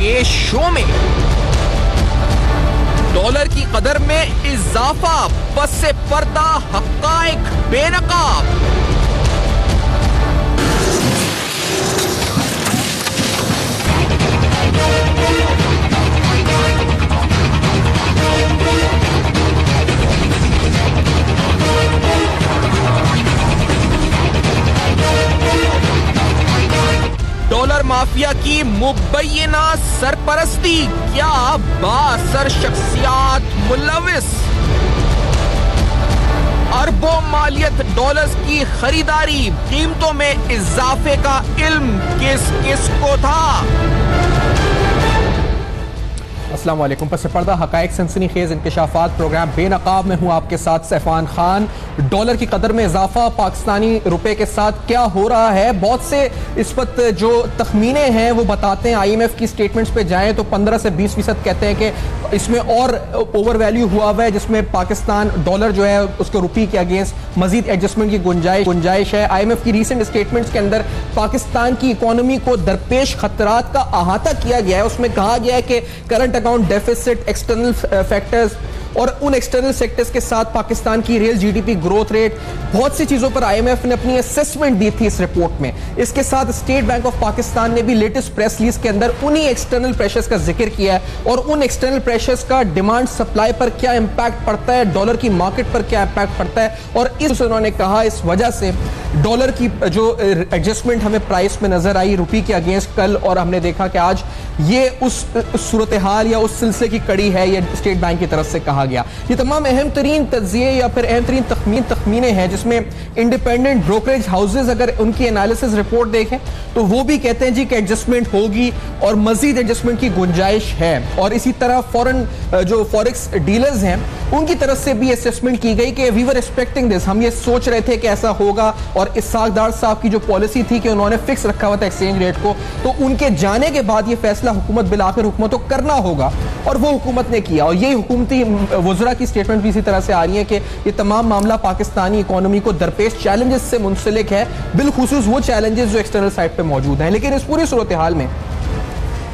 के शो में। डॉलर की कदर में इजाफा, पस पर्दा हक़ाइक़ बेनकाब। डॉलर माफिया की मुबैना सरपरस्ती, क्या बासर शख्सियात मुलविस। अरबों मालियत डॉलर्स की खरीदारी, कीमतों में इजाफे का इल्म किस किस को था। अस्सलाम वालेकुम। पस पर्दा हक़ाइक़ सनसनीखेज़ इंकशाफात प्रोग्राम बेनकाब में हूँ आपके साथ सैफान खान। डॉलर की कदर में इजाफा, पाकिस्तानी रुपए के साथ क्या हो रहा है, बहुत से इस वक्त जो तखमीने हैं वो बताते हैं। IMF की स्टेटमेंट्स पे जाएं तो 15 से 20% कहते हैं कि इसमें और ओवर वैल्यू हुआ है, जिसमें पाकिस्तान डॉलर जो है उसके रुपये के अगेंस्ट मजीद एडजस्टमेंट की गुंजाइश है। IMF की रीसेंट स्टेटमेंट्स के अंदर पाकिस्तान की इकोनॉमी को दरपेश खतरात का अहाता किया गया है। उसमें कहा गया है कि current account deficit, external factors और उन एक्सटर्नल सेक्टर्स के साथ पाकिस्तान की रियल GDP ग्रोथ रेट, बहुत सी चीजों पर IMF ने अपनी असेसमेंट दी थी इस रिपोर्ट में। इसके साथ स्टेट बैंक ऑफ पाकिस्तान ने भी लेटेस्ट प्रेस रिलीज के अंदर उन्हीं एक्सटर्नल प्रेशर्स का जिक्र किया है और उन एक्सटर्नल प्रेशर्स का डिमांड सप्लाई पर क्या इंपैक्ट पड़ता है, डॉलर की मार्केट पर क्या इंपैक्ट पड़ता है। और इस उन्होंने कहा इस वजह से डॉलर की जो एडजस्टमेंट हमें प्राइस में नजर आई रुपये के अगेंस्ट कल, और हमने देखा कि आज ये उस सूरत हाल या उस सिलसिले की कड़ी है, ये स्टेट बैंक की तरफ से कहा गया। ये तमाम अहम तरीन तज्जिए या फिर अहम तरीन तखमीने हैं जिसमें इंडिपेंडेंट ब्रोकरेज हाउसेज अगर उनकी एनालिसिस रिपोर्ट देखें तो वो भी कहते हैं जी कि एडजस्टमेंट होगी और मजीद एडजस्टमेंट की गुंजाइश है। और इसी तरह फॉरेन जो फॉरेक्स डीलर्स हैं उनकी तरफ से भी असेसमेंट की गई कि वी वर एक्सपेक्टिंग दिस, हम ये सोच रहे थे कि ऐसा होगा। और इस्साक डार साहब की जो पॉलिसी थी कि उन्होंने फिक्स रखा हुआ था एक्सचेंज रेट को, तो उनके जाने के बाद ये फैसला हुकूमत बिल आखिर हुकूमत को करना होगा और वो हुकूमत ने किया। और यही हुकूमती वज़रा की स्टेटमेंट भी इसी तरह से आ रही है कि ये तमाम मामला पाकिस्तानी इकोनॉमी को दरपेश चैलेंजेस से मुंसलिक है, बिलखुसूस वो चैलेंजेस जो एक्सटर्नल साइड पे मौजूद हैं। लेकिन इस पूरी सूरत हाल में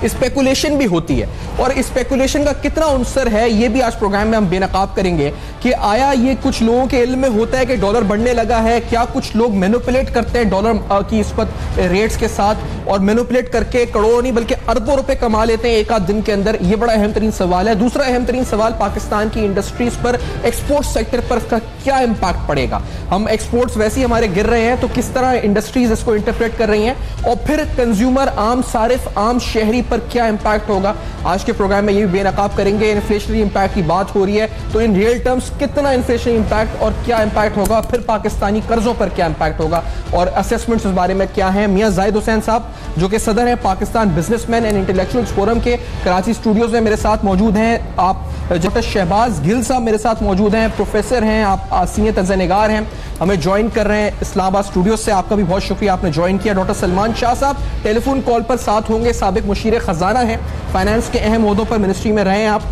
स्पेकुलेशन भी होती है और स्पेकुलेशन का कितना अंसर है ये भी आज प्रोग्राम में हम बेनकाब करेंगे कि आया ये कुछ लोगों के इल्म में होता है कि डॉलर बढ़ने लगा है, क्या कुछ लोग मैनिपुलेट करते हैं डॉलर की इस वक्त रेट्स के साथ और मैनिपुलेट करके करोड़ों नहीं बल्कि अरबों रुपए कमा लेते हैं एक आध दिन के अंदर। ये बड़ा अहम तरीन सवाल है। दूसरा अहम तरीन सवाल पाकिस्तान की इंडस्ट्रीज पर, एक्सपोर्ट सेक्टर पर इसका क्या इंपैक्ट पड़ेगा। हम एक्सपोर्ट्स वैसे ही हमारे गिर रहे हैं तो किस तरह इंडस्ट्रीज इसको इंटरप्रेट कर रही हैं और फिर कंज्यूमर, आम सारिफ, आम शहरी पर क्या इंपैक्ट होगा। आज के प्रोग्राम में ये भी बेनकाब करेंगे। इन्फ्लेशनरी इंपैक्ट की बात हो रही है तो इन रियल टर्म्स कितना इन्फ्लेशनरी इंपैक्ट और क्या इंपैक्ट होगा, फिर पाकिस्तानी कर्जों पर क्या इंपैक्ट होगा और असेसमेंट्स इस बारे में क्या है। मियां जाहिद हुसैन साहब जो कि सदर है Pakistan businessman and intellectuals forum के, कराची स्टूडियोज में मेरे साथ मौजूद हैं। आप डॉक्टर शहबाज गिल साहब मेरे साथ मौजूद हैं, प्रोफेसर हैं, आप सीनियर तंज़निगार हैं, हमें ज्वाइन कर रहे हैं इस्लामाबाद स्टूडियो से। आपका भी बहुत शुक्रिया, आपने ज्वाइन किया। डॉक्टर सलमान शाह साहब टेलीफोन कॉल पर साथ होंगे, साबिक मुशीर खजाना हैं, फाइनेंस के अहम ओहदों पर मिनिस्ट्री में रहे हैं आप।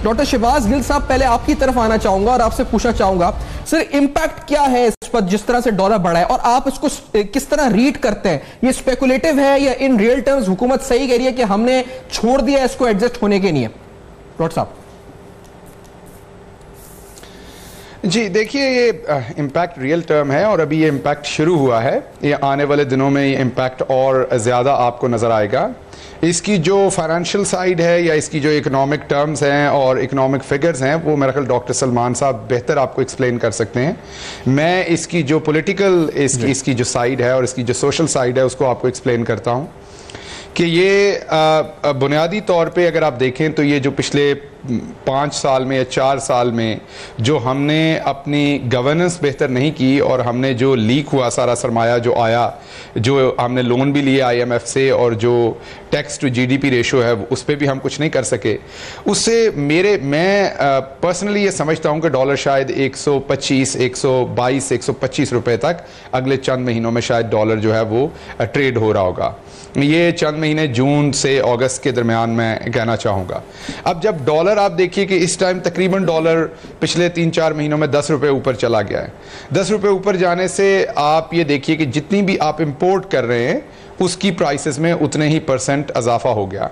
डॉक्टर शहबाज गिल साहब पहले आपकी तरफ आना चाहूंगा और आपसे पूछना चाहूंगा सर इंपैक्ट क्या है इस पर जिस तरह से डॉलर बढ़ा है और आप इसको किस तरह रीड करते हैं। ये स्पेकुलेटिव है या इन रियल टर्म्स हुकूमत सही कह रही है कि हमने छोड़ दिया इसको एडजस्ट होने के लिए। डॉक्टर साहब जी देखिए, ये इम्पैक्ट रियल टर्म है और अभी ये इम्पैक्ट शुरू हुआ है। ये आने वाले दिनों में ये इम्पैक्ट और ज़्यादा आपको नज़र आएगा। इसकी जो फाइनेंशियल साइड है या इसकी जो इकोनॉमिक टर्म्स हैं और इकोनॉमिक फिगर्स हैं वो मेरा ख्याल डॉक्टर सलमान साहब बेहतर आपको एक्सप्लेन कर सकते हैं। मैं इसकी जो पॉलिटिकल इसकी जो साइड है और इसकी जो सोशल साइड है उसको आपको एक्सप्लेन करता हूँ कि ये बुनियादी तौर पे अगर आप देखें तो ये जो पिछले 5 साल में या 4 साल में जो हमने अपनी गवर्नेंस बेहतर नहीं की और हमने जो लीक हुआ सारा सरमाया जो आया, जो हमने लोन भी लिए IMF से और जो टैक्स टू GDP रेशो है उस पर भी हम कुछ नहीं कर सके। उससे मैं पर्सनली ये समझता हूँ कि डॉलर शायद 125, 122, 125 रुपए तक अगले चंद महीनों में शायद डॉलर जो है वो ट्रेड हो रहा होगा। ये चंद महीने जून से अगस्त के दरमियान मैं कहना चाहूँगा। अब जब डॉलर आप देखिए कि इस टाइम तकरीबन डॉलर पिछले 3-4 महीनों में 10 रुपये ऊपर चला गया है। 10 रुपये ऊपर जाने से आप ये देखिए कि जितनी भी आप इंपोर्ट कर रहे हैं उसकी प्राइसेस में उतने ही % इजाफा हो गया।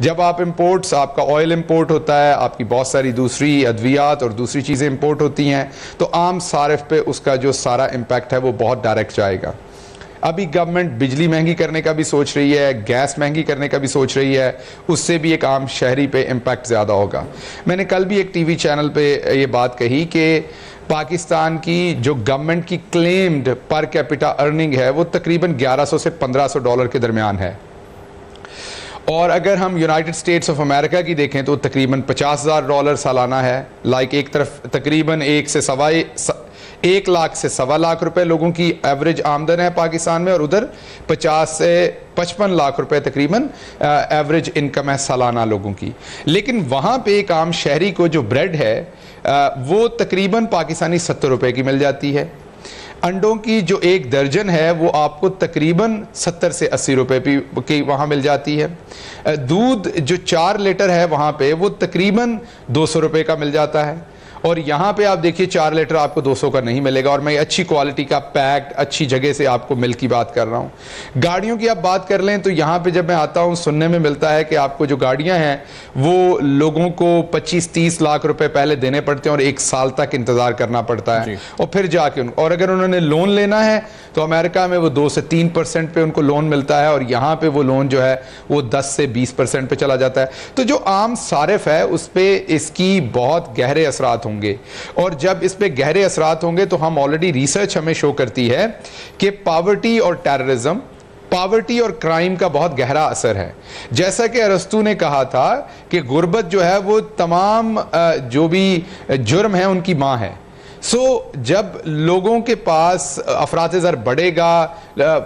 जब आप इंपोर्ट्स, आपका ऑयल इंपोर्ट होता है, आपकी बहुत सारी दूसरी अद्वियात और दूसरी चीज़ें इंपोर्ट होती हैं, तो आम सारिफ पे उसका जो सारा इम्पैक्ट है वो बहुत डायरेक्ट जाएगा। अभी गवर्नमेंट बिजली महंगी करने का भी सोच रही है, गैस महंगी करने का भी सोच रही है, उससे भी एक आम शहरी पे इम्पैक्ट ज़्यादा होगा। मैंने कल भी एक टीवी चैनल पे ये बात कही कि पाकिस्तान की जो गवर्नमेंट की क्लेम्ड पर कैपिटा अर्निंग है वो तकरीबन $1100 से $1500 के दरमियान है, और अगर हम यूनाइटेड स्टेट्स ऑफ अमेरिका की देखें तो तकरीबन $50,000 सालाना है। लाइक एक तरफ तकरीबन 1 लाख से सवा लाख रुपए लोगों की एवरेज आमदन है पाकिस्तान में, और उधर 50 से 55 लाख रुपए तकरीबन एवरेज इनकम है सालाना लोगों की। लेकिन वहाँ पे एक आम शहरी को जो ब्रेड है वो तकरीबन पाकिस्तानी 70 रुपए की मिल जाती है। अंडों की जो एक दर्जन है वो आपको तकरीबन 70 से 80 रुपए की वहाँ मिल जाती है। दूध जो 4 लीटर है वहाँ पे वो तकरीबन 200 रुपए का मिल जाता है, और यहाँ पे आप देखिए 4 लीटर आपको 200 का नहीं मिलेगा, और मैं अच्छी क्वालिटी का पैक्ड अच्छी जगह से आपको मिल्क की बात कर रहा हूँ। गाड़ियों की आप बात कर लें तो यहाँ पे जब मैं आता हूँ सुनने में मिलता है कि आपको जो गाड़ियाँ हैं वो लोगों को 25-30 लाख रुपए पहले देने पड़ते हैं और 1 साल तक इंतज़ार करना पड़ता है, और फिर जाके और अगर उन्होंने लोन लेना है तो अमेरिका में वो 2 से 3% पे उनको लोन मिलता है, और यहाँ पे वो लोन जो है वो 10 से 20% पे चला जाता है। तो जो आम सारिफ है उस पर इसकी बहुत गहरे असरात होंगे, और जब इस पे गहरे असरात होंगे तो हम ऑलरेडी रिसर्च हमें शो करती है कि पावर्टी और टेररिज्म, पावर्टी और क्राइम का बहुत गहरा असर है। जैसा कि अरस्तू ने कहा था कि गुर्बत जो है वो तमाम जो भी जुर्म है उनकी माँ है। जब लोगों के पास अफरात-ए-ज़र बढ़ेगा,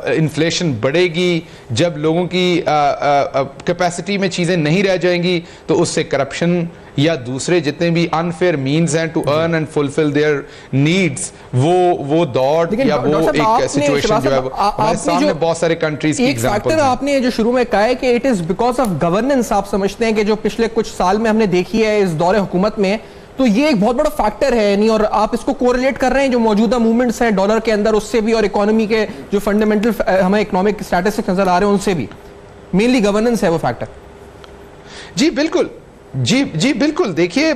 इन्फ्लेशन बढ़ेगी, जब लोगों की कैपेसिटी में चीज़ें नहीं रह जाएंगी तो उससे करप्शन या दूसरे जितने भी अनफेयर मीन्स हैं to earn and fulfil their needs, वो दौड़ या वो एक सिचुएशन जो है हमारे सामने बहुत सारे कंट्रीज की एग्जांपल है। आपने जो शुरू में कहा है कि it is because of governance, आप समझते हैं कि जो पिछले कुछ साल में हमने देखी है इस दौरे हुकूमत में, तो ये एक बहुत बड़ा फैक्टर है नहीं, और आप इसको कोरिलेट कर रहे हैं जो मौजूदा मूवमेंट्स हैं डॉलर के अंदर उससे भी, और इकोनॉमी के जो फंडामेंटल हमें इकोनॉमिक स्टैटिस्टिक्स नजर आ रहे हैं उनसे भी, मेनली गवर्नेंस है वो फैक्टर। जी बिल्कुल, जी बिल्कुल। देखिए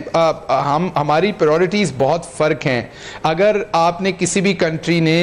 हमारी प्रायोरिटीज़ बहुत फ़र्क हैं। अगर आपने किसी भी कंट्री ने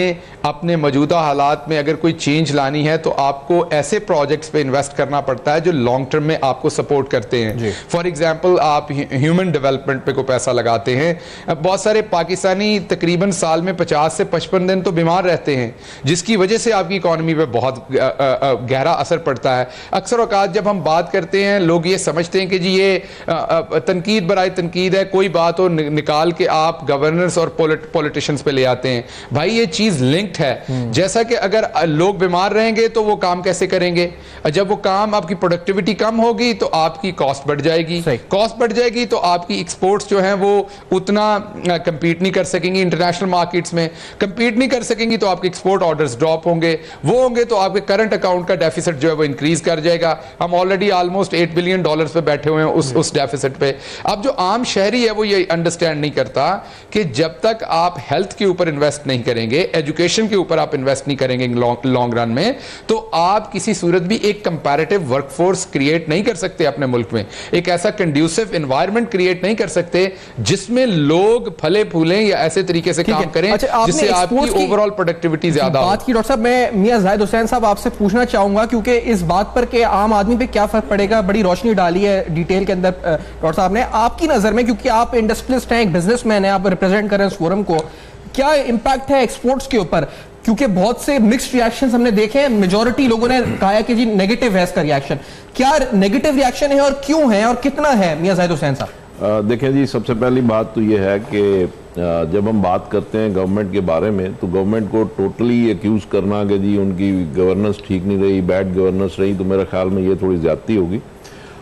अपने मौजूदा हालात में अगर कोई चेंज लानी है तो आपको ऐसे प्रोजेक्ट्स पे इन्वेस्ट करना पड़ता है जो लॉन्ग टर्म में आपको सपोर्ट करते हैं। फॉर एग्जांपल आप ह्यूमन डेवलपमेंट पे को पैसा लगाते हैं। बहुत सारे पाकिस्तानी तकरीबन साल में 50 से 55 दिन तो बीमार रहते हैं, जिसकी वजह से आपकी इकॉनमी पे बहुत गहरा असर पड़ता है। अक्सर औकात जब हम बात करते हैं लोग ये समझते हैं कि जी ये तनकीद बराए तनकीद है, कोई बात हो निकाल के आप गवर्नर्स और पॉलिटिशियंस पे ले आते हैं। भाई ये चीज लिंक्ड है। जैसा कि अगर लोग बीमार रहेंगे तो वो काम कैसे करेंगे, जब वो काम आपकी प्रोडक्टिविटी कम होगी तो आपकी कॉस्ट बढ़ जाएगी, कॉस्ट बढ़ जाएगी तो आपकी एक्सपोर्ट्स जो हैं वो उतना कंपीट नहीं कर सकेंगी इंटरनेशनल मार्केट्स में, कंपीट नहीं कर सकेंगी तो आपके एक्सपोर्ट ऑर्डर्स ड्रॉप होंगे, वो होंगे तो आपके करंट अकाउंट का डेफिसिट जो है वो इंक्रीज कर जाएगा। हम ऑलरेडी ऑलमोस्ट $8 बिलियन पे बैठे हुए हैं उस डेफिसिट पे। अब जो आम शहरी है वो ये अंडरस्टैंड नहीं करता कि जब तक आप हेल्थ के ऊपर इन्वेस्ट नहीं करेंगे, एजुकेशन के ऊपर आप इन्वेस्ट नहीं करेंगे लॉन्ग रन में, तो आप किसी सूरत भी एक कंपैरेटिव वर्कफोर्स क्रिएट नहीं कर सकते अपने मुल्क में, एक ऐसा कंड्यूसिव एनवायरनमेंट क्रिएट नहीं कर सकते जिसमें लोग फले फूलें या ऐसे तरीके से काम करें जिससे आपकी ओवरऑल प्रोडक्टिविटी ज्यादा हो। बात की डॉक्टर साहब, मैं मियां जाहिद हुसैन साहब आपसे पूछना चाहूंगा क्योंकि इस बात पर कि आम आदमी पे क्या फर्क पड़ेगा बड़ी रोशनी डाली है डिटेल के अंदर डॉक्टर साहब ने। आपकी नजर में, क्योंकि आप इंडस्ट्रियलिस्ट हैं, एक बिजनेसमैन हैं, आप रिप्रेजेंट कर रहे हैं इस फोरम को, क्या इंपैक्ट है एक्सपोर्ट्स के ऊपर? क्योंकि बहुत से मिक्स्ड रिएक्शंस हमने देखे हैं, मेजॉरिटी लोगों ने कहा है कि जी नेगेटिव है इसका रिएक्शन। क्या नेगेटिव रिएक्शन है और क्यों है और कितना है मियां जाहिद हुसैन साहब? देखें जी, सबसे पहली बात तो ये है कि जब हम बात करते हैं गवर्नमेंट के बारे में तो गवर्नमेंट को टोटली एक्यूज करना कि जी उनकी गवर्नेंस ठीक नहीं रही, बैड गवर्नेंस रही, तो मेरे ख्याल में ये थोड़ी ज़्यादती होगी।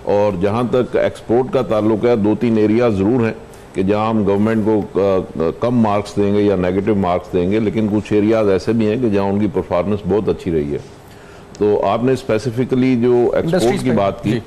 और जहाँ तक एक्सपोर्ट का ताल्लुक है, 2-3 एरिया ज़रूर हैं कि जहाँ हम गवर्नमेंट को कम मार्क्स देंगे या नेगेटिव मार्क्स देंगे, लेकिन कुछ एरियाज ऐसे भी हैं कि जहाँ उनकी परफॉर्मेंस बहुत अच्छी रही है। तो आपने स्पेसिफिकली जो एक्सपोर्ट की बात की,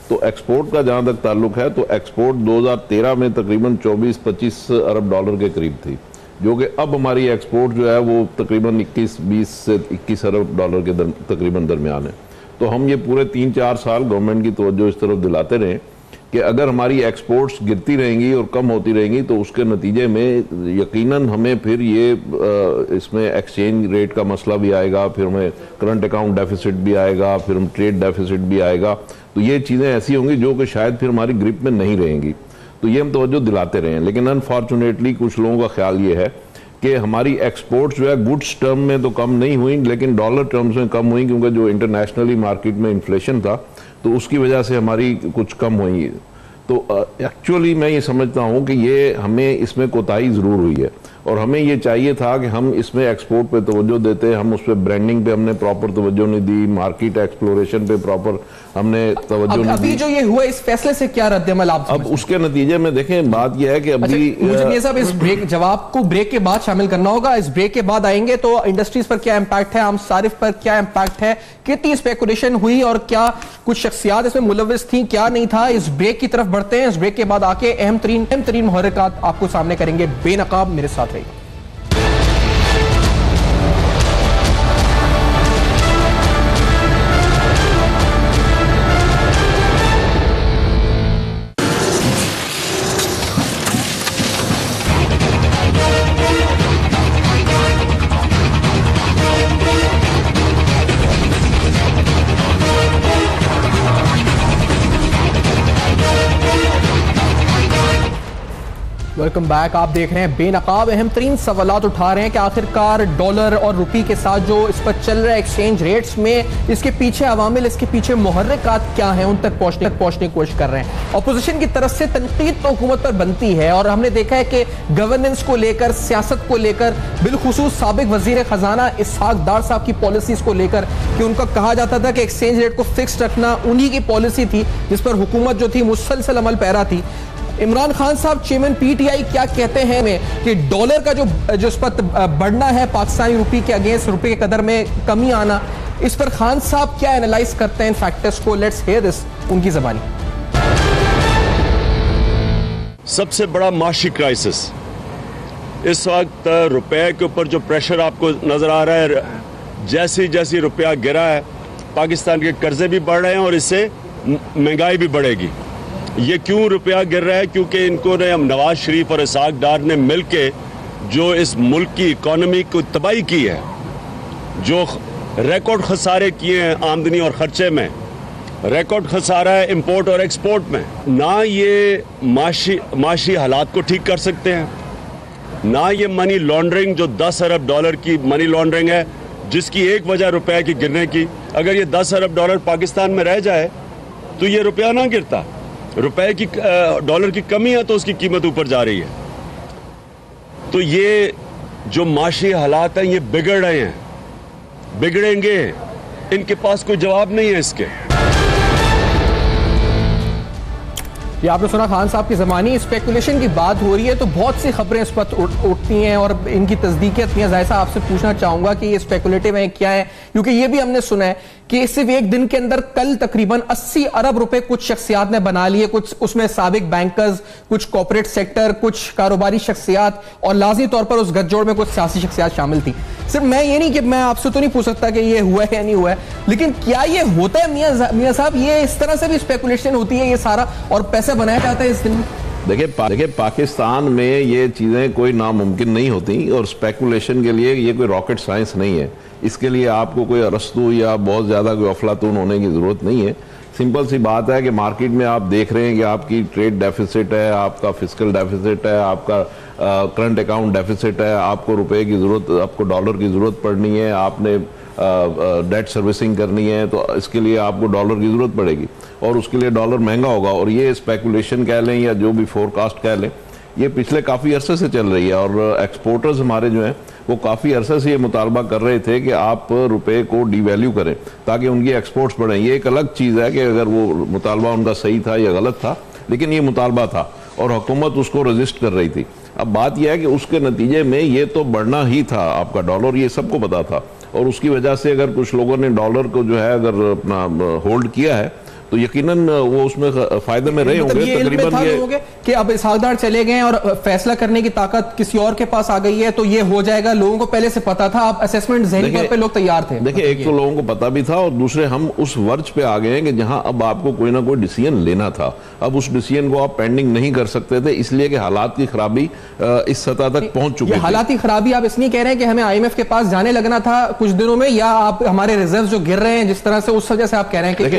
तो एक्सपोर्ट का जहाँ तक ताल्लुक है तो एक्सपोर्ट 2013 में तकरीबन 24-25 अरब डॉलर के करीब थी, जो कि अब हमारी एक्सपोर्ट जो है वो तकरीबन 20 से 21 अरब डॉलर के तकरीबन दरमियान है। तो हम ये पूरे 3-4 साल गवर्नमेंट की तवज्जो इस तरफ दिलाते रहे कि अगर हमारी एक्सपोर्ट्स गिरती रहेंगी और कम होती रहेंगी तो उसके नतीजे में यकीनन हमें फिर ये इसमें एक्सचेंज रेट का मसला भी आएगा, फिर हमें करंट अकाउंट डेफिसिट भी आएगा, फिर हम ट्रेड डेफिसिट भी आएगा। तो ये चीज़ें ऐसी होंगी जो कि शायद फिर हमारी ग्रिप में नहीं रहेंगी। तो ये हम तवज्जो दिलाते रहे हैं। लेकिन अनफॉर्चुनेटली कुछ लोगों का ख्याल ये है कि हमारी एक्सपोर्ट्स जो है गुड्स टर्म में तो कम नहीं हुई लेकिन डॉलर टर्म्स में कम हुई, क्योंकि जो इंटरनेशनली मार्केट में इन्फ्लेशन था तो उसकी वजह से हमारी कुछ कम हुई। तो एक्चुअली मैं ये समझता हूँ कि ये हमें इसमें कोताही ज़रूर हुई है और हमें ये चाहिए था कि हम इसमें एक्सपोर्ट पे तवज्जो देते, हम उस पर ब्रांडिंग पे हमने प्रॉपर तवज्जो नहीं दी, मार्केट एक्सप्लोरेशन पे प्रॉपर हमने तवज्जो नहीं दी। अभी जो ये हुआ इस फैसले से क्या रद्द-ए-अमल आप अब उसके नतीजे में देखें, बात यह है कि अभी मुझे साहब इस ब्रेक जवाब को ब्रेक के बाद शामिल करना होगा। इस ब्रेक के बाद आएंगे तो इंडस्ट्रीज पर क्या इंपैक्ट है, आम सारिफ पर क्या इंपैक्ट है, कितनी स्पेकुलेशन हुई और क्या कुछ शख्सियात इसमें मुलव्विस थी, क्या नहीं था। इस ब्रेक की तरफ बढ़ते हैं। इस ब्रेक के बाद आके अहम तरीन मुहर्रिकात आपको सामने करेंगे। बेनकाब मेरे साथ रहिए। Welcome back. आप देख रहे हैं बेनकाब। अहम तरीन सवालात उठा रहे हैं कि आखिरकार डॉलर और रुपये के साथ जो इस पर चल रहा है एक्सचेंज रेट्स में, इसके पीछे अवामिल, इसके पीछे मुहर्रिकात क्या हैं, उन तक पहुंचने की कोशिश कर रहे हैं। अपोजिशन की तरफ से तनकीद तो हुकूमत पर बनती है और हमने देखा है कि गवर्नेंस को लेकर, सियासत को लेकर, बिलखुसूस साबिक वजीर खजाना इसहाक डार साहब की पॉलिसीज को लेकर कि उनका कहा जाता था कि एक्सचेंज रेट को फिक्स रखना उन्हीं की पॉलिसी थी जिस पर हुकूमत जो थी मुसलसल अमल पैरा थी। इमरान खान साहब चेयरमैन पीटीआई क्या कहते हैं कि डॉलर का जो इस पर बढ़ना है, पाकिस्तानी रुपये के अगेंस्ट रुपये के कदर में कमी आना, इस पर खान साहब क्या एनालाइज करते हैं इन फैक्टर्स को। लेट्स हियर दिस उनकी ज़बानी। सबसे बड़ा माशी क्राइसिस इस वक्त रुपए के ऊपर जो प्रेशर आपको नजर आ रहा है, जैसे जैसे रुपया गिरा है पाकिस्तान के कर्जे भी बढ़ रहे हैं और इससे महंगाई भी बढ़ेगी। ये क्यों रुपया गिर रहा है? क्योंकि इनको ने नवाज शरीफ और इसहाक डार ने मिलके जो इस मुल्क की इकॉनमी को तबाही की है, जो रिकॉर्ड खसारे किए हैं आमदनी और खर्चे में, रिकॉर्ड खसारा है इंपोर्ट और एक्सपोर्ट में। ना ये माशी हालात को ठीक कर सकते हैं, ना ये मनी लॉन्ड्रिंग जो 10 अरब डॉलर की मनी लॉन्ड्रिंग है जिसकी एक वजह रुपए की गिरने की, अगर ये 10 अरब डॉलर पाकिस्तान में रह जाए तो ये रुपया ना गिरता। रुपए की डॉलर की कमी है तो उसकी कीमत ऊपर जा रही है। तो ये जो माशी हालात हैं ये बिगड़ रहे हैं, बिगड़ेंगे, इनके पास कोई जवाब नहीं है इसके। ये आपने सुना खान साहब की ज़बानी। स्पेकुलेशन की बात हो रही है तो बहुत सी खबरें इस पर उठती हैं और इनकी तस्दीकियत नहीं है। ज़ाहिर साहब आपसे पूछना चाहूंगा कि ये स्पेकुलेटिव है क्या है, क्योंकि ये भी हमने सुना है कि सिर्फ एक दिन के अंदर कल तकरीबन 80 अरब रुपए कुछ शख्सियात ने बना लिए, कुछ उसमें साबिक बैंकर्स, कुछ कॉर्पोरेट सेक्टर, कुछ कारोबारी शख्सियात और लाजमी तौर पर उस गठजोड़ में कुछ सियासी शख्सियात शामिल थी। सिर्फ मैं ये नहीं कि मैं आपसे तो नहीं पूछ सकता कि ये हुआ है या नहीं हुआ है, लेकिन क्या ये होता है मियां साहब? ये इस तरह से भी स्पेकुलेशन होती है ये सारा और पैसा बनाया जाता है इस दिन? देखिए पाकिस्तान में ये चीज़ें कोई नामुमकिन नहीं होती और स्पेकुलेशन के लिए ये कोई रॉकेट साइंस नहीं है। इसके लिए आपको कोई अरस्तू या बहुत ज़्यादा कोई अफलातून होने की ज़रूरत नहीं है। सिंपल सी बात है कि मार्केट में आप देख रहे हैं कि आपकी ट्रेड डेफिसिट है, आपका फिस्कल डेफिसिट है, आपका करंट अकाउंट डेफिसिट है, आपको रुपए की ज़रूरत, आपको डॉलर की ज़रूरत पड़नी है, आपने डेट सर्विसिंग करनी है, तो इसके लिए आपको डॉलर की ज़रूरत पड़ेगी और उसके लिए डॉलर महंगा होगा। और ये स्पेकुलेशन कह लें या जो भी फोरकास्ट कह लें, ये पिछले काफ़ी अरसे से चल रही है और एक्सपोर्टर्स हमारे जो हैं वो काफ़ी अरसे से ये मुतालबा कर रहे थे कि आप रुपए को डीवैल्यू करें ताकि उनकी एक्सपोर्ट्स बढ़ें। ये एक अलग चीज़ है कि अगर वो मुतालबा उनका सही था या गलत था, लेकिन ये मुतालबा था और हुकूमत उसको रजिस्ट कर रही थी। अब बात यह है कि उसके नतीजे में ये तो बढ़ना ही था आपका डॉलर, ये सबको पता था और उसकी वजह से अगर कुछ लोगों ने डॉलर को जो है अगर अपना होल्ड किया है तो यकीनन वो उसमें फायदे में रहे होंगे। तकरीबन कि अब इसहाकदार चले गए और फैसला करने की ताकत किसी और के पास आ गई है तो ये हो जाएगा, लोगों को पहले से पता था, आप असेसमेंट ज़हनी तौर पे लोग तैयार थे? देखिए, एक तो लोगों को पता भी था और दूसरे हम उस वर्ज पे आ गए हैं कि जहां अब आपको कोई ना कोई डिसीजन लेना था। अब उस डिसीजन को आप पेंडिंग नहीं कर सकते थे, इसलिए कि हालात की खराबी इस सतह तक पहुंच चुकी है। हालात की खराबी आप इसलिए कह रहे हैं कि हमें IMF के पास जाने लगना था कुछ दिनों में, या आप हमारे रिजर्व जो गिर रहे हैं जिस तरह से, उस वजह से आप कह रहे हैं कि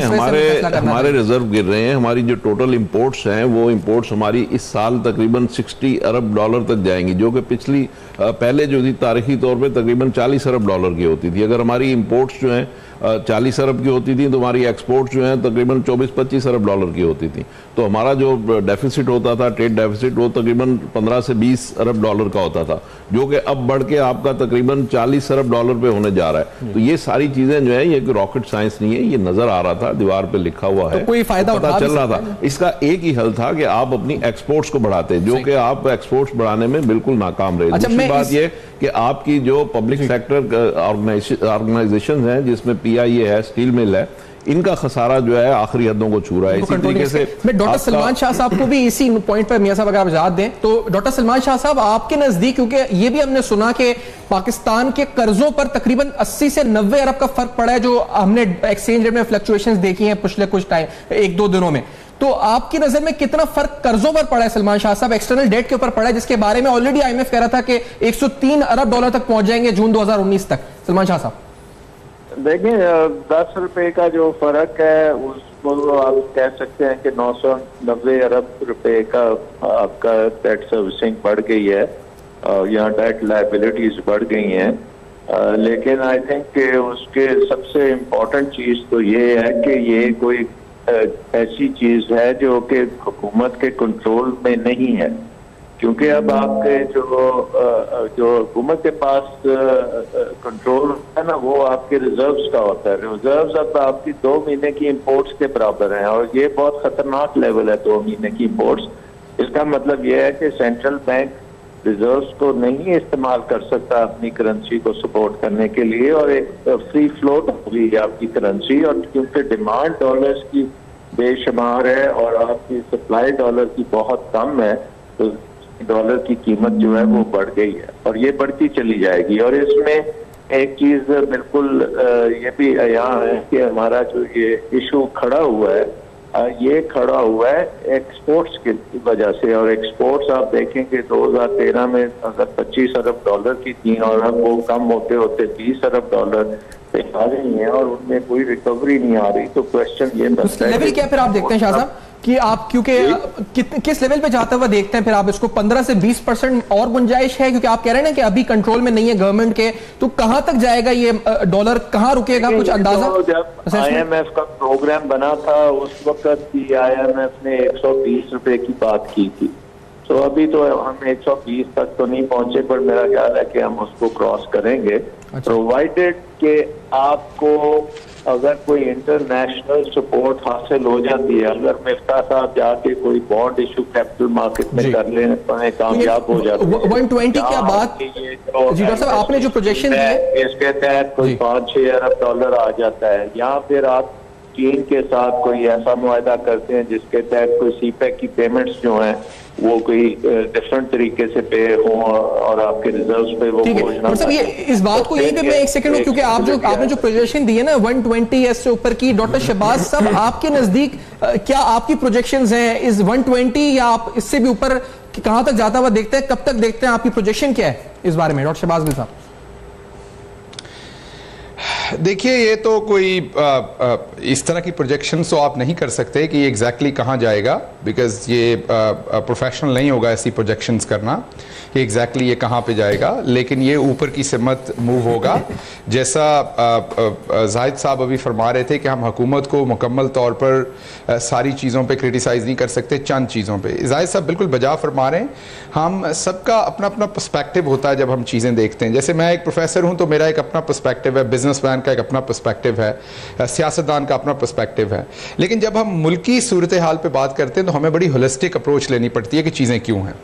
हमारे रिजर्व गिर रहे हैं? हमारी जो टोटल इंपोर्ट्स हैं वो इंपोर्ट्स हमारी इस साल तकरीबन 60 अरब डॉलर तक जाएंगी, जो कि पिछली पहले जो थी तारीखी तौर पे तकरीबन 40 अरब डॉलर की होती थी। अगर हमारी इंपोर्ट्स जो हैं 40 अरब की होती थी तो हमारी एक्सपोर्ट्स जो हैं तकरीबन 24-25 अरब डॉलर की होती थी। तो हमारा जो डेफिसिट होता था, ट्रेड डेफिसिट, वो तकरीबन 15 से 20 अरब डॉलर का होता था, जो कि अब बढ़ के आपका तकरीबन 40 अरब डॉलर पे होने जा रहा है। तो ये सारी चीजें जो है, ये रॉकेट साइंस नहीं है, ये नजर आ रहा था, दीवार पे लिखा हुआ है, तो कोई फायदा पता चल रहा था। इसका एक ही हल था कि आप अपनी एक्सपोर्ट्स को बढ़ाते, जो कि आप एक्सपोर्ट्स बढ़ाने में बिल्कुल नाकाम रहे। दूसरी बात यह कि आपकी जो पब्लिक सेक्टर ऑर्गेनाइजेशन है, जिसमें PIA है, स्टील मिल है, इनका खसारा जो है आखिरी हदों को छू रहा है। इसी तरीके से मैं डॉक्टर सलमान शाह साहब को भी इसी पॉइंट पर, मियां साहब अगर आप इजाजत दें तो, डॉक्टर सलमान शाह साहब आपके नजदीक, क्योंकि ये भी हमने सुना कि पाकिस्तान के कर्जों पर तकरीबन 80 से 90 अरब का फर्क पड़ा है, जो हमने एक्सचेंज रेट में फ्लक्चुएशंस देखी हैं पिछले कुछ टाइम, 1-2 दिनों में। तो आपकी नजर में कितना फर्क कर्जों पर पड़ा है सलमान शाह साहब, एक्सटर्नल डेट के ऊपर पड़ा है, जिसके बारे में ऑलरेडी IMF कह रहा था कि 103 अरब डॉलर तक पहुंच जाएंगे जून 2019 तक? सलमान शाह साहब देखिए, 10 रुपए का जो फर्क है उसको आप कह सकते हैं कि 990 अरब रुपए का आपका डेट सर्विसिंग बढ़ गई है, यहाँ डेट लायबिलिटीज बढ़ गई हैं। लेकिन आई थिंक कि उसके सबसे इम्पोर्टेंट चीज तो ये है कि ये कोई ऐसी चीज है जो कि हुकूमत के कंट्रोल में नहीं है, क्योंकि अब आपके जो हुकूमत के पास कंट्रोल है ना, वो आपके रिजर्व्स का होता है। रिजर्व्स अब आपकी 2 महीने की इंपोर्ट्स के बराबर हैं, और ये बहुत खतरनाक लेवल है 2 महीने की इंपोर्ट्स। इसका मतलब ये है कि सेंट्रल बैंक रिजर्व्स को नहीं इस्तेमाल कर सकता अपनी करेंसी को सपोर्ट करने के लिए, और एक फ्री फ्लोट होगी आपकी करेंसी, और क्योंकि डिमांड डॉलर्स की बेशुमार है और आपकी सप्लाई डॉलर की बहुत कम है, तो डॉलर की कीमत जो है वो बढ़ गई है और ये बढ़ती चली जाएगी। और इसमें एक चीज बिल्कुल ये भी यहाँ है कि हमारा जो ये इशू खड़ा हुआ है, ये खड़ा हुआ है एक्सपोर्ट्स की वजह से। और एक्सपोर्ट्स आप देखेंगे 2013 में अगर 25 अरब डॉलर की थी, और अब वो कम होते होते 20 अरब डॉलर पे आ रही हैं, और उनमें कोई रिकवरी नहीं आ रही। तो क्वेश्चन ये बनता है, लेवल क्या फिर आप देखते हैं शाह साहब कि आप, क्योंकि किस लेवल पे जाता हुआ देखते हैं फिर आप इसको? 15 से 20% और गुंजाइश है, क्योंकि आप कह रहे हैं ना कि अभी कंट्रोल में नहीं है गवर्नमेंट के, तो कहां तक जाएगा ये डॉलर, कहां रुकेगा, कुछ अंदाजा? तो जब IMF का प्रोग्राम बना था उस वक्त भी IMF ने 120 रुपए की बात की थी। तो अभी तो हम 120 तक तो नहीं पहुंचे, पर मेरा ख्याल है कि हम उसको क्रॉस करेंगे, प्रोवाइडेड कि आपको अगर कोई इंटरनेशनल सपोर्ट हासिल हो जाती है। अगर मिफ्ता साहब जाके कोई बॉन्ड इशू कैपिटल मार्केट में कर लेने तो कामयाब हो जाते हैं। 120 क्या बात जी डॉक्टर साहब, आपने जो प्रोजेक्शन है इसके तहत कोई 5-6 अरब डॉलर आ जाता है, या फिर आप चीन के साथ कोई ऐसा मुआहदा करते हैं जिसके तहत कोई CPEC की पेमेंट्स जो हैं वो कोई डिफरेंट तरीके से पे हो और आपके रिजर्व्स पे वो घोषणा। मतलब ये इस बात को यहीं पे मैं एक सेकंड, क्योंकि आपने जो प्रोजेक्शन दी है ना 120 से ऊपर की, डॉक्टर शहबाज साहब आपके नजदीक क्या आपकी प्रोजेक्शंस हैं इस 120 या आप इससे भी ऊपर कहां तक जाता हुआ देखते हैं, कब तक देखते हैं, आपकी प्रोजेक्शन क्या है इस बारे में डॉक्टर शहबाज साहब? देखिए, ये तो कोई इस तरह की प्रोजेक्शन तो आप नहीं कर सकते कि ये एग्जैक्टली कहाँ जाएगा, बिकॉज ये प्रोफेशनल नहीं होगा ऐसी प्रोजेक्शंस करना कि एग्जैक्टली ये कहाँ पे जाएगा। लेकिन ये ऊपर की सिमत मूव होगा, जैसा जाहिद साहब अभी फरमा रहे थे कि हम हुकूमत को मुकम्मल तौर पर सारी चीज़ों पे क्रिटिसाइज़ नहीं कर सकते, चंद चीज़ों पे। जाहिद साहब बिल्कुल बजा फरमा रहे हैं, हम सबका अपना अपना पर्सपेक्टिव होता है जब हम चीज़ें देखते हैं। जैसे मैं एक प्रोफेसर हूँ तो मेरा एक अपना पर्सपेक्टिव है, बिजनेसमैन का एक अपना पर्सपेक्टिव है, सियासतदान का अपना पर्सपेक्टिव है, लेकिन जब हम मुल्की सूरत हाल पे बात करते हैं तो हमें बड़ी होलिस्टिक अप्रोच लेनी पड़ती है कि चीज़ें क्यों हैं।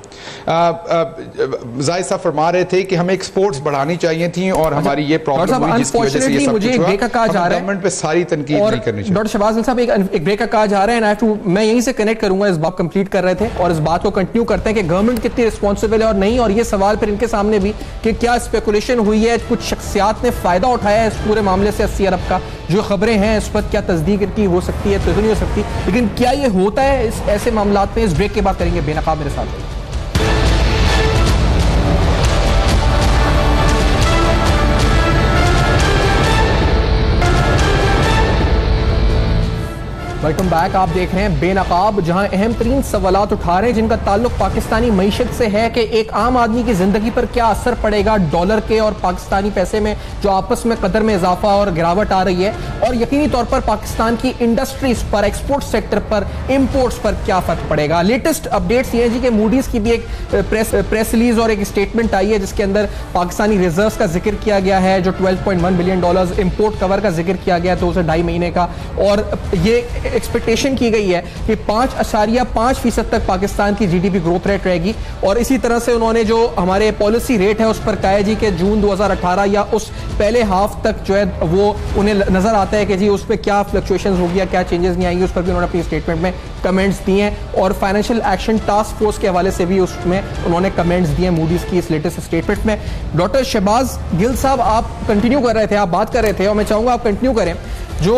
जाहिद साहब फरमा रहे थे कि हमें एक्सपोर्ट्स बढ़ानी चाहिए थी और हमारी ये प्रॉब्लम हुई जिसकी वजह से ये सब कुछ हुआ। गवर्नमेंट पे सारी तनकीद नहीं करनी चाहिए। डॉक्टर शहबाज साहब एक ब्रेक का कहा जा रहा है, मैं यहीं से कनेक्ट करूंगा, इस बात कंप्लीट कर रहे थे और इस बात को कंटिन्यू करते हैं कि गवर्नमेंट कितनी रिस्पॉन्सिबल है और नहीं, और ये सवाल फिर इनके सामने भी कि क्या स्पेकुलेशन हुई है, कुछ शख्सियात ने फायदा उठाया है इस पूरे मामले से 80 अरब का, जो खबरें हैं इस पर क्या तस्दीक की हो सकती है तो नहीं हो सकती, लेकिन क्या ये होता है इस ऐसे मामलात में? इस ब्रेक के बाद करेंगे बेनकाब, मेरे साथ। Welcome back. आप देख रहे हैं बेनकाब, जहां अहम तरीन सवालात उठा रहे हैं जिनका ताल्लुक पाकिस्तानी मईशत से है कि एक आम आदमी की जिंदगी पर क्या असर पड़ेगा डॉलर के और पाकिस्तानी पैसे में जो आपस में कदर में इजाफा और गिरावट आ रही है, और यकीनी तौर पर पाकिस्तान की इंडस्ट्रीज पर, एक्सपोर्ट सेक्टर पर, इंपोर्ट्स पर क्या फर्क पड़ेगा। लेटेस्ट अपडेट्स ये है जी कि मूडीज की भी एक प्रेस रिलीज और एक स्टेटमेंट आई है जिसके अंदर पाकिस्तानी रिजर्व्स का जिक्र किया गया है, जो $12.1 बिलियन इंपोर्ट कवर का जिक्र किया गया है 2 से 2.5 महीने का, और ये एक्सपेक्टेशन की गई है कि 5.5% तक पाकिस्तान की जीडीपी ग्रोथ रेट रहेगी। और इसी तरह से उन्होंने जो हमारे पॉलिसी रेट है उस पर कहा है जी कि जून 2018 या उस पहले हाफ तक जो है वो उन्हें नजर आता है कि जी उस पर क्या फ्लक्चुएशंस होगी या क्या चेंजेस नहीं आएंगे, उस पर भी उन्होंने अपनी स्टेटमेंट में कमेंट्स दिए हैं। और फाइनेंशियल एक्शन टास्क फोर्स के हवाले से भी उसमें उन्होंने कमेंट्स दिए मूडीज की इस लेटेस्ट स्टेटमेंट में। डॉक्टर शहबाज गिल साहब, आप कंटिन्यू कर रहे थे, आप बात कर रहे थे और मैं चाहूंगा आप कंटिन्यू करें, जो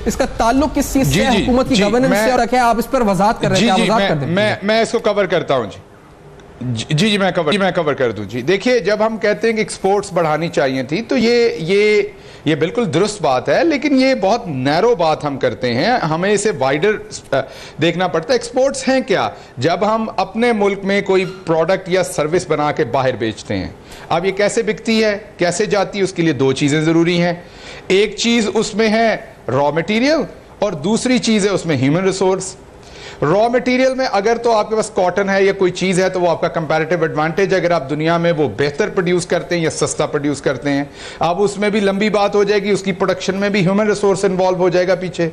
इसका ताल्लुक किस चीज से, हुकूमत की गवर्नेंस से रखे, आप इस पर वजाहत कर रहे थे। मैं इसको कवर करता हूं जी, मैं कवर कर दूं जी। देखिए, जब हम कहते हैं कि एक्सपोर्ट्स बढ़ानी चाहिए थी तो ये बिल्कुल दुरुस्त बात है, लेकिन ये बहुत नैरो बात हम करते हैं, हमें इसे वाइडर देखना पड़ता है। एक्सपोर्ट्स हैं क्या? जब हम अपने मुल्क में कोई प्रोडक्ट या सर्विस बना के बाहर बेचते हैं, अब ये कैसे बिकती है, कैसे जाती है, उसके लिए 2 चीजें जरूरी हैं। एक चीज उसमें है रॉ मटेरियल और दूसरी चीज है उसमें ह्यूमन रिसोर्स। रॉ मटेरियल में अगर तो आपके पास कॉटन है या कोई चीज है तो वो आपका कंपैरेटिव एडवांटेज, अगर आप दुनिया में वो बेहतर प्रोड्यूस करते हैं या सस्ता प्रोड्यूस करते हैं। अब उसमें भी लंबी बात हो जाएगी, उसकी प्रोडक्शन में भी ह्यूमन रिसोर्स इन्वॉल्व हो जाएगा पीछे,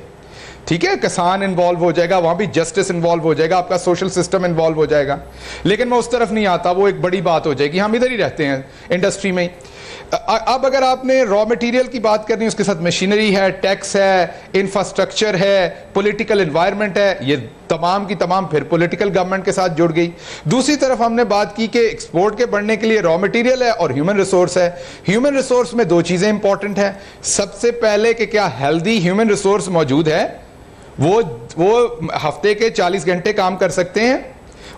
ठीक है, किसान इन्वॉल्व हो जाएगा, वहां भी जस्टिस इन्वॉल्व हो जाएगा, आपका सोशल सिस्टम इन्वॉल्व हो जाएगा। लेकिन मैं उस तरफ नहीं आता, वो एक बड़ी बात हो जाएगी, हम इधर ही रहते हैं इंडस्ट्री में। अब अगर आपने रॉ मटेरियल की बात करनी है, उसके साथ मशीनरी है, टैक्स है, इंफ्रास्ट्रक्चर है, पॉलिटिकल एनवायरनमेंट है, ये तमाम की तमाम फिर पॉलिटिकल गवर्नमेंट के साथ जुड़ गई। दूसरी तरफ हमने बात की कि एक्सपोर्ट के बढ़ने के लिए रॉ मटेरियल है और ह्यूमन रिसोर्स है। ह्यूमन रिसोर्स में 2 चीजें इंपॉर्टेंट है। सबसे पहले कि क्या हेल्दी ह्यूमन रिसोर्स मौजूद है, वो हफ्ते के 40 घंटे काम कर सकते हैं,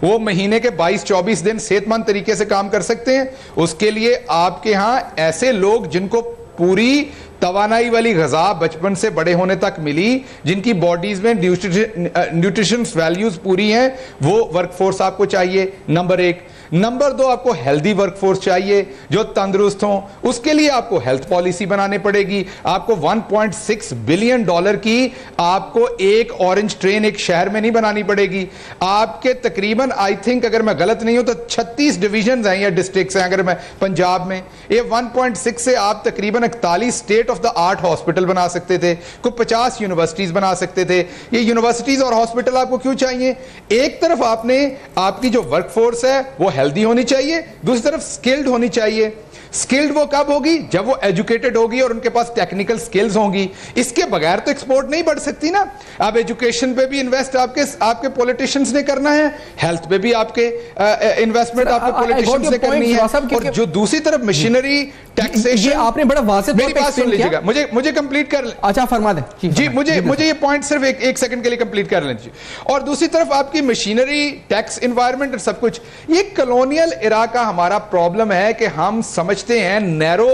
वो महीने के 22-24 दिन सेहतमंद तरीके से काम कर सकते हैं। उसके लिए आपके यहां ऐसे लोग जिनको पूरी तवानाई वाली ग़िज़ा बचपन से बड़े होने तक मिली, जिनकी बॉडीज में न्यूट्रिशन वैल्यूज पूरी हैं, वो वर्कफोर्स आपको चाहिए, नंबर 1। नंबर 2, आपको हेल्दी वर्कफोर्स चाहिए जो तंदुरुस्त हो। उसके लिए आपको हेल्थ पॉलिसी बनानी पड़ेगी। आपको $1.6 बिलियन की आपको एक ऑरेंज ट्रेन एक शहर में नहीं बनानी पड़ेगी। आपके तकरीबन आई थिंक, अगर मैं गलत नहीं हूं तो 36 डिवीजन हैं या डिस्ट्रिक्ट्स हैं अगर मैं पंजाब में। ये 1.6 से आप तकरीबन 41 state of the art hospital बना सकते थे, कोई 50 यूनिवर्सिटीज बना सकते थे। ये यूनिवर्सिटीज और हॉस्पिटल आपको क्यों चाहिए? एक तरफ आपने आपकी जो वर्कफोर्स है वो हेल्दी होनी चाहिए, दूसरी तरफ स्किल्ड होनी चाहिए। स्किल्ड वो कब होगी? जब वो एजुकेटेड होगी और उनके पास टेक्निकल स्किल्स होंगी। इसके बगैर तो एक्सपोर्ट नहीं बढ़ सकती ना। अब एजुकेशन पे भी इन्वेस्ट आपके पॉलिटिशियंस ने करना है, हेल्थ पे भी आपके इन्वेस्टमेंट आपके पॉलिटिशियंस ने करनी है, और जो दूसरी तरफ मशीनरी, टैक्सेशन, आपने बड़ा वाज़ेह मेरी बात सुन लीजिएगा, मुझे कंप्लीट कर लें। अच्छा, फरमा दें जी, मुझे ये पॉइंट सिर्फ एक सेकंड के लिए कंप्लीट कर लें। और दूसरी तरफ आपकी मशीनरी, टैक्स, एनवायरनमेंट और सब कुछ, ये कॉलोनियल इरा का हमारा प्रॉब्लम है कि हम समझते हैं नैरो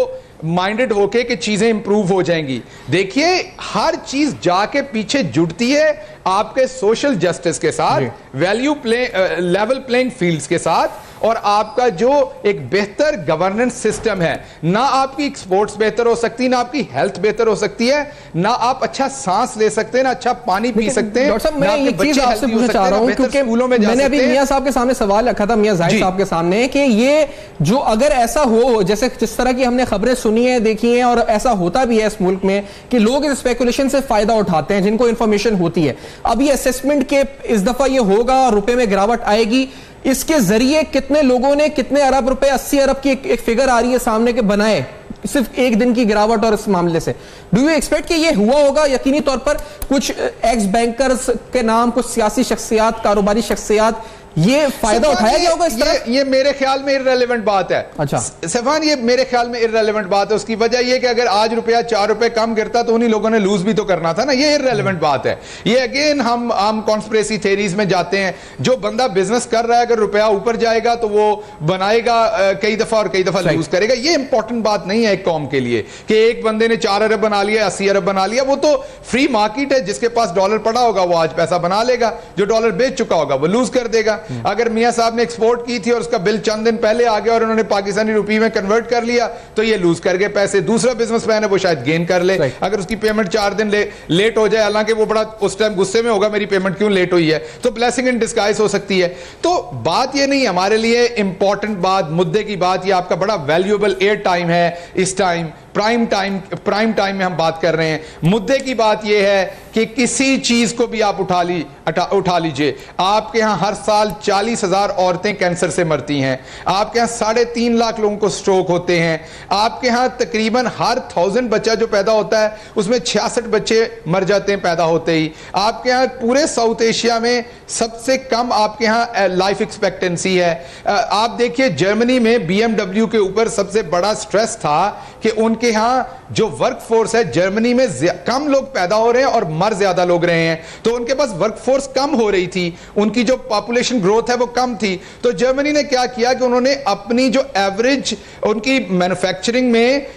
माइंडेड होके कि चीजें इंप्रूव हो जाएंगी। देखिए, हर चीज जाके पीछे जुड़ती है आपके सोशल जस्टिस के साथ, वैल्यू लेवल प्लेइंग फील्ड्स के साथ, और आपका जो एक बेहतर गवर्नेंस सिस्टम है, ना आपकी एक्सपोर्ट्स बेहतर हो सकती, ना आपकी हेल्थ बेहतर हो सकती है, ना आप अच्छा सांस ले सकते हैं, ना अच्छा पानी पी सकते हैं। डॉक्टर साहब, मैं ये चीज आपसे पूछना चाह रहा हूं क्योंकि मैंने अभी मियां साहब के सामने सवाल रखा था, मियां जाहिद साहब के सामने, कि ये जो अगर ऐसा हो, जैसे जिस तरह की हमने खबरें सुनी है, देखी है, और ऐसा होता भी है इस मुल्क में कि लोग इस स्पेकुलेशन से फायदा उठाते हैं जिनको इंफॉर्मेशन होती है। अब ये असेसमेंट के इस दफा ये होगा, रुपए में गिरावट आएगी, इसके जरिए कितने लोगों ने कितने अरब रुपए, 80 अरब की एक फिगर आ रही है सामने के बनाए सिर्फ एक दिन की गिरावट और इस मामले से। डू यू एक्सपेक्ट कि ये हुआ होगा? यकीनी तौर पर कुछ एक्स बैंकर्स के नाम, कुछ सियासी शख्सियात, कारोबारी शख्सियात, ये फायदा उठाया गया होगा इस तरह? ये मेरे ख्याल में इररेलेवेंट बात है। अच्छा सफान, ये मेरे ख्याल में इररेलेवेंट बात है। उसकी वजह ये कि अगर आज रुपया 4 रुपए कम गिरता तो उन्हीं लोगों ने लूज भी तो करना था ना। ये इररेलेवेंट बात है। ये अगेन हम कॉन्स्पिरेसी थ्योरीज में जाते हैं। जो बंदा बिजनेस कर रहा है, अगर रुपया ऊपर जाएगा तो वो बनाएगा कई दफा और कई दफा लूज करेगा। ये इंपॉर्टेंट बात नहीं है एक कौम के लिए कि एक बंदे ने 4 अरब बना लिया, 80 अरब बना लिया। वो तो फ्री मार्केट है, जिसके पास डॉलर पड़ा होगा वो आज पैसा बना लेगा, जो डॉलर बेच चुका होगा वो लूज कर देगा। अगर मियां साहब ने एक्सपोर्ट की थी और उसका बिल चंद दिन पहले आ गया और उन्होंने पाकिस्तानी रुपये में कन्वर्ट कर लिया तो ये लूज कर गए पैसे। दूसरा बिजनेसमैन है वो शायद गेन कर ले। अगर उसकी पेमेंट 4 दिन लेट हो जाए, हालांकि वो बड़ा उस टाइम गुस्से में होगा मेरी पेमेंट क्यों लेट हुई है, तो ब्लेसिंग इन डिस्गाइज हो सकती है। तो बात ये नहीं, हमारे लिए इंपॉर्टेंट बात, मुद्दे की बात, ये आपका बड़ा वैल्यूएबल एयर टाइम है इस टाइम, प्राइम टाइम में हम बात कर रहे हैं। मुद्दे की बात यह है कि किसी चीज को भी आप उठा लीजिए। आपके यहां हर साल 40,000 औरतें कैंसर से मरती हैं। आपके यहां 3.5 लाख लोगों को स्ट्रोक होते हैं। आपके यहां तकरीबन हर 1000 बच्चा जो पैदा होता है उसमें 66 बच्चे मर जाते हैं पैदा होते ही। आपके यहां पूरे साउथ एशिया में सबसे कम आपके यहां लाइफ एक्सपेक्टेंसी है। आप देखिए जर्मनी में BMW के ऊपर सबसे बड़ा स्ट्रेस था कि उनके यहां जो वर्क फोर्स है, जर्मनी में कम लोग पैदा हो रहे हैं और मर ज्यादा लोग रहे हैं, तो उनके पास वर्क फोर्स कम हो रही थी, उनकी जो पॉपुलेशन ग्रोथ है वो कम थी। तो जर्मनी ने क्या किया कि उन्होंने अपनी जो एवरेज, उनकी मैन्युफैक्चरिंग में,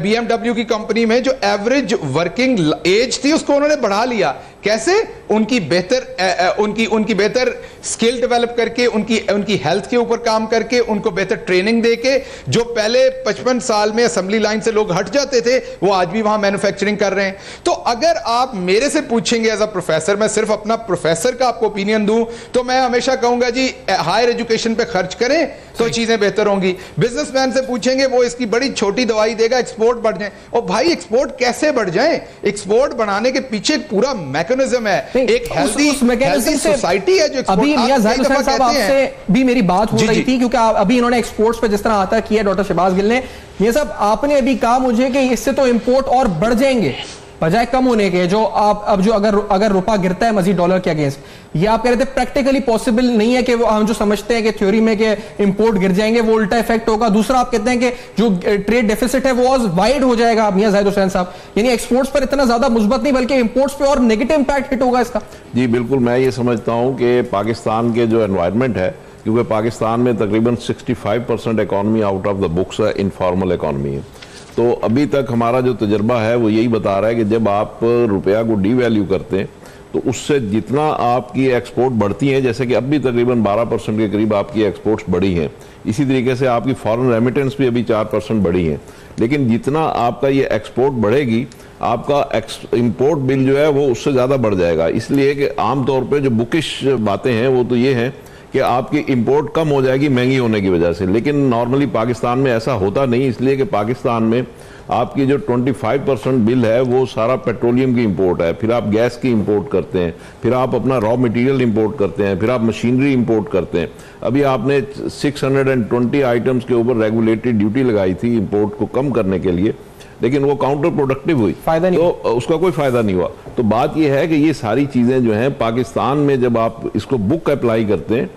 BMW की कंपनी में जो एवरेज वर्किंग एज थी उसको उन्होंने बढ़ा लिया। कैसे? उनकी बेहतर स्किल डेवलप करके, उनकी हेल्थ के ऊपर काम करके, उनको बेहतर ट्रेनिंग देके। जो पहले 55 साल में असेंबली लाइन से लोग हट जाते थे वो आज भी वहां मैन्युफैक्चरिंग कर रहे हैं। तो अगर आप मेरे से पूछेंगे एज अ प्रोफेसर, मैं सिर्फ अपना प्रोफेसर का आपको ओपिनियन दूं तो मैं हमेशा कहूंगा जी हायर एजुकेशन पे खर्च करें तो चीजें बेहतर होंगी। बिजनेसमैन से पूछेंगे वो इसकी बड़ी छोटी दवाई देगा, एक्सपोर्ट बढ़ जाए। और भाई एक्सपोर्ट कैसे बढ़ जाए? एक्सपोर्ट बढ़ाने के पीछे पूरा मैकेनिज्म है, एक हेल्दी सोसाइटी है जो अभी मियां जाहिद हुसैन साहब आपसे भी मेरी बात हो रही थी क्योंकि अभी इन्होंने एक्सपोर्ट्स पे जिस तरह आता किया डॉक्टर शहबाज गिल ने, मियां साहब आपने अभी कहा मुझे कि इससे तो इंपोर्ट और बढ़ जाएंगे बजाय कम होने के। जो आप अब जो अगर रुपया गिरता है मजीद डॉलर के अगेंस्ट, ये आप कह रहे थे प्रैक्टिकली पॉसिबल नहीं है कि वो हम जो समझते हैं कि थ्योरी में कि इंपोर्ट गिर जाएंगे वो उल्टा इफेक्ट होगा। दूसरा आप कहते हैं कि जो ट्रेड डेफिसिट है वो और वाइड हो जाएगा मियां जाहिद हुसैन साहब, यानी एक्सपोर्ट्स पर इतना ज्यादा मुस्बत नहीं बल्कि इंपोर्ट्स पे और नेगेटिव इंपैक्ट हिट होगा इसका। जी बिल्कुल, मैं ये समझता हूँ कि पाकिस्तान के जो एनवायरनमेंट है, क्योंकि पाकिस्तान में तकरीबन 65% economy out of the books है, इनफॉर्मल इकॉनमी है। तो अभी तक हमारा जो तजर्बा है वो यही बता रहा है कि जब आप रुपया को डीवैल्यू करते हैं तो उससे जितना आपकी एक्सपोर्ट बढ़ती है, जैसे कि अब भी तकरीबन 12% के करीब आपकी एक्सपोर्ट्स बढ़ी हैं, इसी तरीके से आपकी फॉरेन रेमिटेंस भी अभी 4% बढ़ी हैं। लेकिन जितना आपका ये एक्सपोर्ट बढ़ेगी, आपका इंपोर्ट बिल जो है वो उससे ज़्यादा बढ़ जाएगा। इसलिए कि आमतौर पर जो बुकिश बातें हैं वो तो ये हैं कि आपकी इंपोर्ट कम हो जाएगी महंगी होने की वजह से, लेकिन नॉर्मली पाकिस्तान में ऐसा होता नहीं। इसलिए कि पाकिस्तान में आपकी जो 25% बिल है वो सारा पेट्रोलियम की इंपोर्ट है, फिर आप गैस की इंपोर्ट करते हैं, फिर आप अपना रॉ मटेरियल इंपोर्ट करते हैं, फिर आप मशीनरी इंपोर्ट करते हैं। अभी आपने 620 आइटम्स के ऊपर रेगुलेटरी ड्यूटी लगाई थी इंपोर्ट को कम करने के लिए, लेकिन वो काउंटर प्रोडक्टिव हुई, तो उसका कोई फायदा नहीं हुआ। तो बात यह है कि ये सारी चीजें जो हैं पाकिस्तान में जब आप इसको बुक अप्लाई करते हैं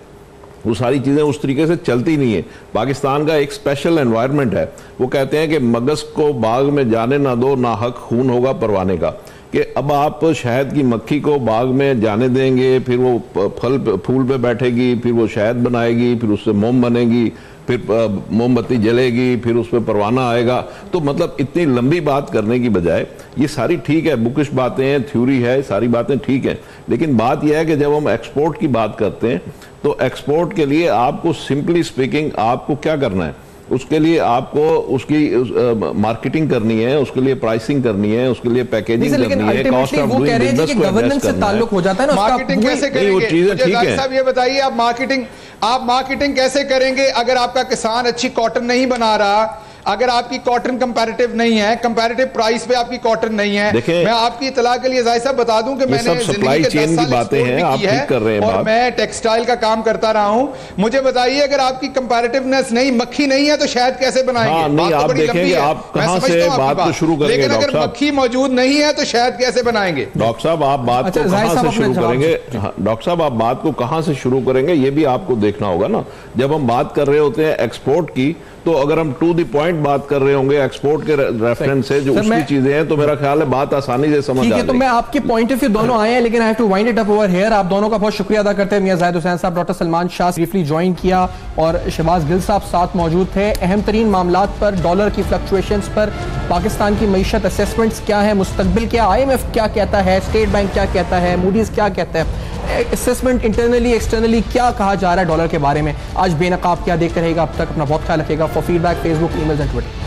वो सारी चीज़ें उस तरीके से चलती नहीं है। पाकिस्तान का एक स्पेशल एनवायरनमेंट है, वो कहते हैं कि मगज़ को बाग में जाने ना दो, ना हक खून होगा परवाने का। कि अब आप शहद की मक्खी को बाग में जाने देंगे, फिर वो फूल पे बैठेगी, फिर वो शहद बनाएगी, फिर उससे मोम बनेगी, फिर मोमबत्ती जलेगी, फिर उस पर परवाना आएगा। तो मतलब इतनी लंबी बात करने की बजाय ये सारी ठीक है, बुकिश बातें हैं, थ्योरी है, सारी बातें ठीक है, लेकिन बात यह है कि जब हम एक्सपोर्ट की बात करते हैं तो एक्सपोर्ट के लिए आपको सिंपली स्पीकिंग आपको क्या करना है, उसके लिए आपको उसकी मार्केटिंग करनी है, उसके लिए प्राइसिंग करनी है, उसके लिए पैकेजिंग करनी है, कॉस्ट ऑफ डूइंग बिजनेस को गवर्नेंस से ताल्लुक हो जाता है ना, मार्केटिंग कैसे करेंगे? वो चीजें ठीक है। साहब ये बताइए, आप मार्केटिंग कैसे करेंगे अगर आपका किसान अच्छी कॉटन नहीं बना रहा, अगर आपकी कॉटन कंपैरेटिव नहीं है, कंपैरेटिव प्राइस पे आपकी कॉटन नहीं है। मैं आपकी इतला के लिए जाहिर साहब बता दूं कि मैंने सप्लाई चेन की बातें हैं, आप ठीक कर रहे हैं और मैं टेक्सटाइल का काम करता रहा हूं। मुझे बताइए अगर आपकी कंपैरेटिवनेस नहीं, मक्खी नहीं है तो शायद कैसे बनाएंगे? नहीं, आप देखेंगे आप कहां से बात को शुरू करेंगे, लेकिन अगर मक्खी मौजूद नहीं है तो शायद कैसे बनाएंगे? डॉक्टर साहब आप बात को कहां से शुरू करेंगे? डॉक्टर साहब आप बात को कहां से शुरू करेंगे ये भी आपको देखना होगा ना। जब हम बात कर रहे होते हैं एक्सपोर्ट की, तो अगर हम टू द पॉइंट बात कर रहे होंगे एक्सपोर्ट के रेफरेंस से जो उसकी चीजें हैं, तो मेरा ख्याल है बात आसानी से समझ आ जाएगी। तो मैं आपके पॉइंट ऑफ व्यू दोनों आए हैं, लेकिन I have to wind it up over here. आप दोनों का बहुत शुक्रिया अदा करते हैं। मियां जाहिद हुसैन साहब, doctor Salman Shah briefly join किया और शहबाज गिल साहब साथ मौजूद थे। अहम तरीन मामलात पर, डॉलर की फ्लक्चुएशंस पर, पाकिस्तान की मईशत असेसमेंट्स क्या है, मुस्तकबिल क्या, IMF क्या कहता है, स्टेट बैंक क्या कहता है, मूडीज क्या कहता है, असेसमेंट इंटरनली एक्सटर्नली क्या कहा जा रहा है डॉलर के बारे में। आज बेनकाब क्या देखते रहेगा। अब तक अपना बहुत ख्याल रखिएगा। For feedback Facebook, email and Twitter.